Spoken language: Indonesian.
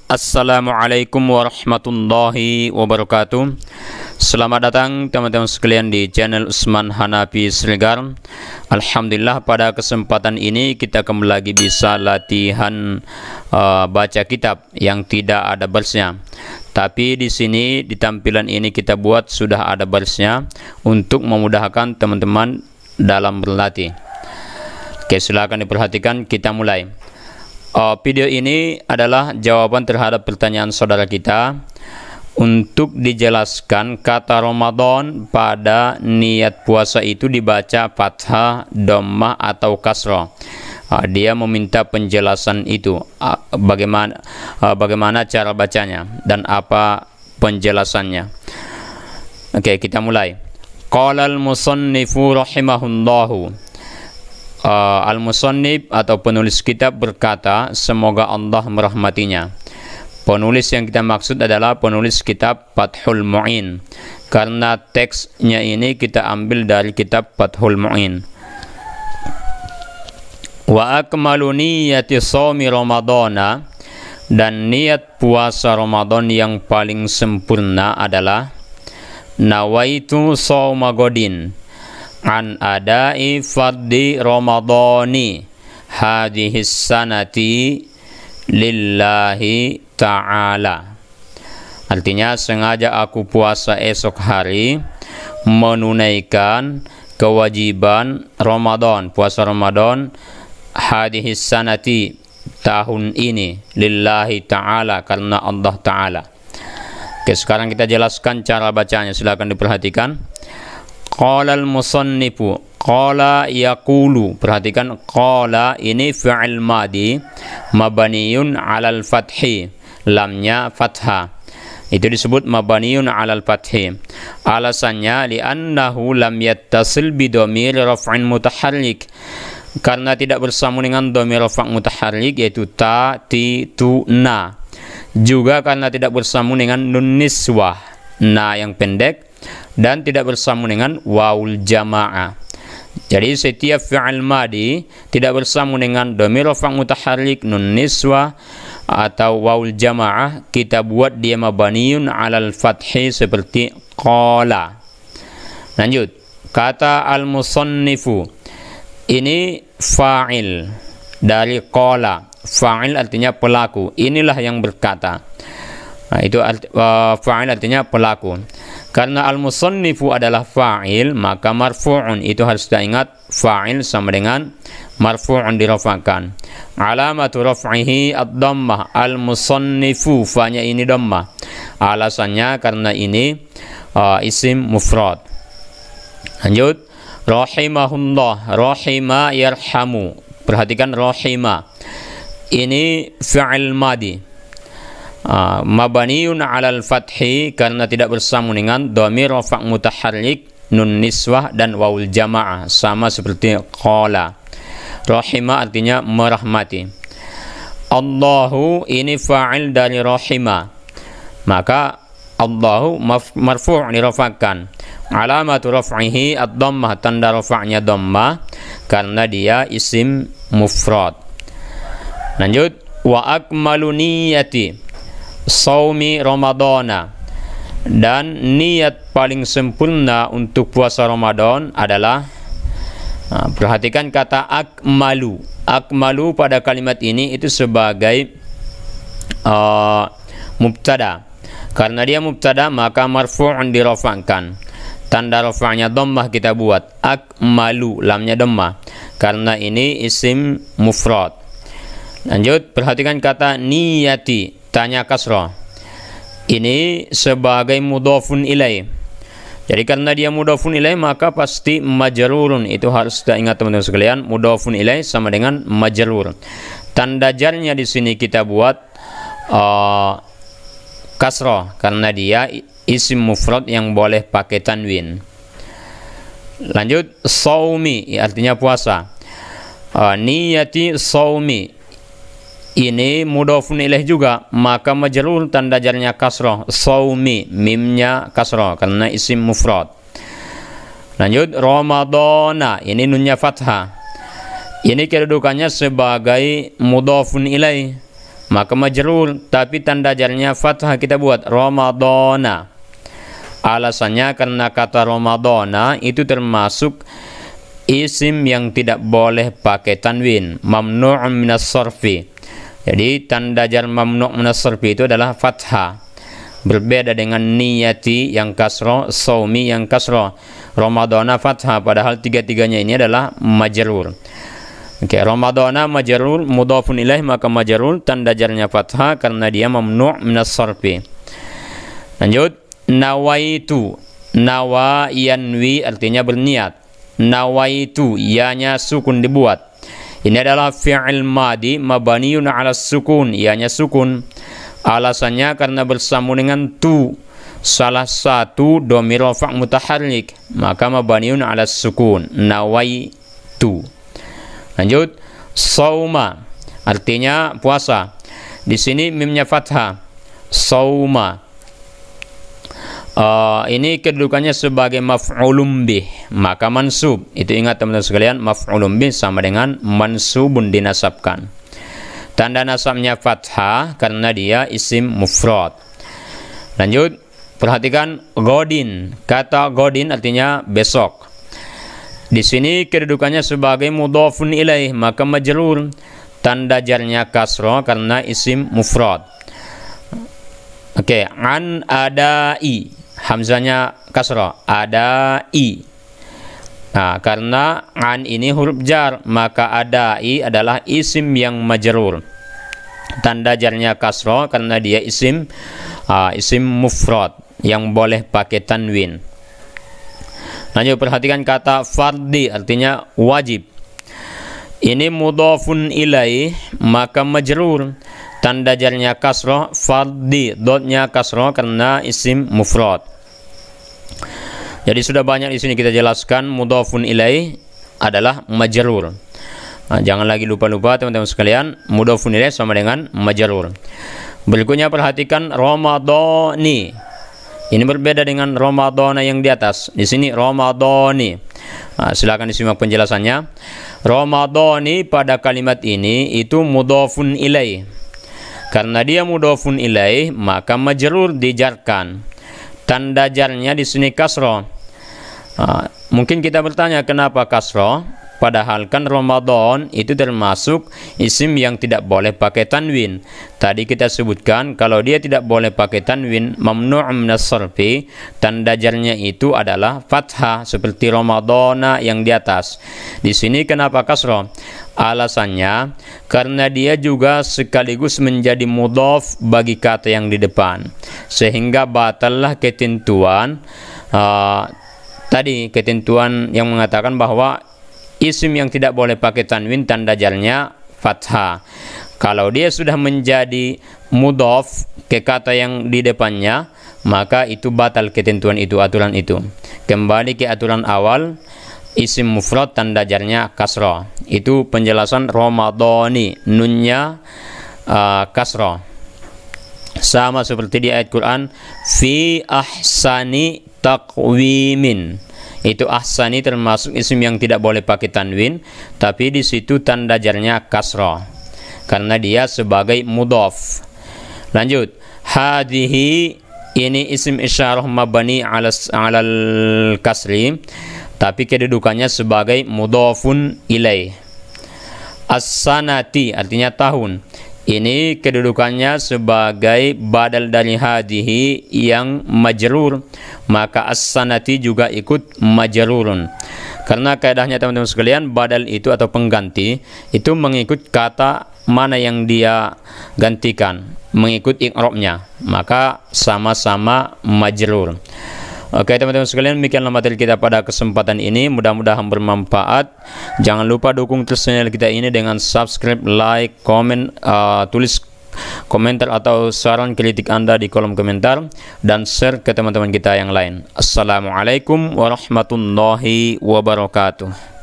Assalamualaikum warahmatullahi wabarakatuh. Selamat datang teman-teman sekalian di channel Usman Hanafi Siregar. Alhamdulillah, pada kesempatan ini kita kembali lagi bisa latihan baca kitab yang tidak ada barisnya. Tapi di sini di tampilan ini kita buat sudah ada barisnya untuk memudahkan teman-teman dalam berlatih. Oke, silakan diperhatikan, kita mulai. Video ini adalah jawaban terhadap pertanyaan saudara kita untuk dijelaskan kata Ramadan pada niat puasa itu dibaca fathah, dhammah atau kasrah. Dia meminta penjelasan itu, bagaimana cara bacanya dan apa penjelasannya. Oke, kita mulai. Qala al-musannifu rahimahullahu. Al-musannif atau penulis kitab berkata, semoga Allah merahmatinya. Penulis yang kita maksud adalah penulis kitab Fathul Mu'in, karena teksnya ini kita ambil dari kitab Fathul Mu'in. Wa akmalu niyati shaumi ramadana, dan niat puasa Ramadan yang paling sempurna adalah nawaitu shauma godin an adai fardi ramadhani hadhihi sanati lillahi ta'ala. Artinya, sengaja aku puasa esok hari menunaikan kewajiban Ramadan, puasa Ramadan hadhihi sanati, tahun ini, lillahi ta'ala, karena Allah ta'ala. Oke, sekarang kita jelaskan cara bacanya, silakan diperhatikan. Qala al-musannifu, qala yaqulu. Perhatikan, qala ini fi'il madi mabaniun 'alal fathi, lamnya fathah. Itu disebut mabaniun 'alal fathi. Alasannya li'annahu lam yattasil bi dhamir raf'in mutaharrik, karena tidak bersambung dengan dhamir raf' mutaharrik yaitu ta, ti, tu, na. Juga karena tidak bersambung dengan nun niswah, na yang pendek, dan tidak bersambung dengan wawul jamaah. Jadi setiap fi'il madi tidak bersambung dengan dhamir raf' mutaharrik, nun niswah atau wawul jamaah, kita buat dia mabaniun 'alal fathi seperti qala. Lanjut, kata al-musannifu ini fa'il dari qala. Fa'il artinya pelaku, inilah yang berkata. Nah, itu fa'il artinya pelaku. Karena al-musannifu adalah fa'il, maka marfu'un itu harus kita ingat, fa'il sama dengan marfu'un dirafa'kan. Alamatu raf'ihi ad-dhammah, al-musannifu, fa'nya ini dhammah. Alasannya karena ini isim mufrad. Lanjut, rahimahullah, rahima yarhamu. Perhatikan, rahima ini fi'il madi mabaniun 'alal fathi, karena tidak bersambung dengan dhamir raf' mutaharrik, nun niswah dan wawul jamaah, sama seperti qala. Rahima artinya merahmati. Allahu ini fa'il dari rahima, maka Allahu marfu' dirafa'kan. Alamatu raf'ihi ad-dhammah, tanda rafa'nya dhammah karena dia isim mufrad. Lanjut, wa akmalu niyati shaumi ramadana, dan niat paling sempurna untuk puasa Ramadan adalah, perhatikan kata akmalu. Akmalu pada kalimat ini itu sebagai mubtada. Karena dia mubtada maka marfu'un dirafa'kan. Tanda rafa'nya dhammah kita buat akmalu, lamnya dhammah karena ini isim mufrad. Lanjut, perhatikan kata niyati, tanya kasrah. Ini sebagai mudhafun ilaih. Jadi karena dia mudhafun ilaih maka pasti majrurun. Itu harus kita ingat teman-teman sekalian, mudhafun ilaih sama dengan majrur. Tanda jarnya di sini kita buat kasrah karena dia isim mufrad yang boleh pakai tanwin. Lanjut, shaumi artinya puasa. Niyati shaumi ini mudhafun ilaih juga, maka majrur tanda jarnya kasrah, shaumi, mimnya kasrah karena isim mufrad. Lanjut, ramadana ini nunnya fathah. Ini kedudukannya sebagai mudhafun ilaih maka majrur, tapi tanda jarnya fathah kita buat Ramadana. Alasannya karena kata Ramadana itu termasuk isim yang tidak boleh pakai tanwin, mamnu' minas sarfi. Jadi tanda jar mamnu' minas sarfi itu adalah fathah. Berbeda dengan niyati yang kasroh, saumi yang kasroh, Ramadana fathah, padahal tiga-tiganya ini adalah majrur. Oke, Ramadana majrur mudhafun ilaih, maka majrur tanda jarnya fathah karena dia mamnu' minas sarfi. Lanjut, nawaitu. Nawa yanwi artinya berniat. Nawaitu, ya-nya sukun dibuat. Ini adalah fi'il madi mabaniun 'ala sukun, ya-nya sukun. Alasannya karena bersambung dengan tu, salah satu dhamir rafa' mutaharrik, maka mabaniun 'ala sukun, nawaitu. Lanjut, sauma artinya puasa. Di sini mimnya fathah, sauma. Ini kedudukannya sebagai maf'ulun bih, maka mansub. Itu ingat teman-teman sekalian, maf'ulun bih sama dengan mansubun, dinasabkan. Tanda nasabnya fathah karena dia isim mufrad. Lanjut, perhatikan godin. Kata godin artinya besok. Di sini kedudukannya sebagai mudhafun ilaih, maka majrur. Tanda jarnya kasroh karena isim mufrad. Oke, an adai, hamzanya kasroh, adai. Nah, karena an ini huruf jar, maka adai adalah isim yang majrur. Tanda jarnya kasroh karena dia isim mufrad yang boleh pakai tanwin. Lanjut, perhatikan kata fardi artinya wajib. Ini mudhafun ilaih, maka majrur. Tanda jarnya kasroh, fardi, dotnya kasroh karena isim mufrad. Jadi sudah banyak di sini kita jelaskan mudhafun ilaih adalah majrur. Nah, jangan lagi lupa-lupa teman-teman sekalian, mudhafun ilaih sama dengan majrur. Berikutnya perhatikan Ramadhani. Ini berbeda dengan Ramadhana yang di atas. Di sini Ramadhani. Nah, silakan disimak penjelasannya. Ramadhani pada kalimat ini itu mudhafun ilaih. Karena dia mudhafun ilaih, maka majrur dijarkan. Tanda jarnya di sini kasroh. Mungkin kita bertanya kenapa kasroh? Padahal kan Ramadan itu termasuk isim yang tidak boleh pakai tanwin. Tadi kita sebutkan kalau dia tidak boleh pakai tanwin, mamnu' minas sarfi, tanda jarnya itu adalah fathah seperti Ramadana yang di atas. Di sini kenapa kasroh? Alasannya karena dia juga sekaligus menjadi mudhaf bagi kata yang di depan, sehingga batallah ketentuan tadi, ketentuan yang mengatakan bahwa isim yang tidak boleh pakai tanwin tanda jarnya fathah. Kalau dia sudah menjadi mudhaf ke kata yang di depannya, maka itu batal ketentuan itu, aturan itu. Kembali ke aturan awal, isim mufrad tanda jarnya kasrah. Itu penjelasan Ramadhani, nunnya kasrah. Sama seperti di ayat Quran, fi ahsani taqwimin. Itu ahsani termasuk isim yang tidak boleh pakai tanwin, tapi di situ tanda jarnya kasrah karena dia sebagai mudhaf. Lanjut, hadhihi, ini isim isyarah mabani alal kasri, tapi kedudukannya sebagai mudhafun ilaih. As-sanati artinya tahun. Ini kedudukannya sebagai badal dari hadhihi yang majrur, maka as-sanati juga ikut majrurun. Karena kaidahnya teman-teman sekalian, badal itu atau pengganti itu mengikut kata mana yang dia gantikan, mengikut i'rabnya, maka sama-sama majrur. Oke teman-teman sekalian, demikianlah materi kita pada kesempatan ini. Mudah-mudahan bermanfaat. Jangan lupa dukung terus channel kita ini dengan subscribe, like, komen, tulis komentar atau saran kritik Anda di kolom komentar, dan share ke teman-teman kita yang lain. Assalamualaikum warahmatullahi wabarakatuh.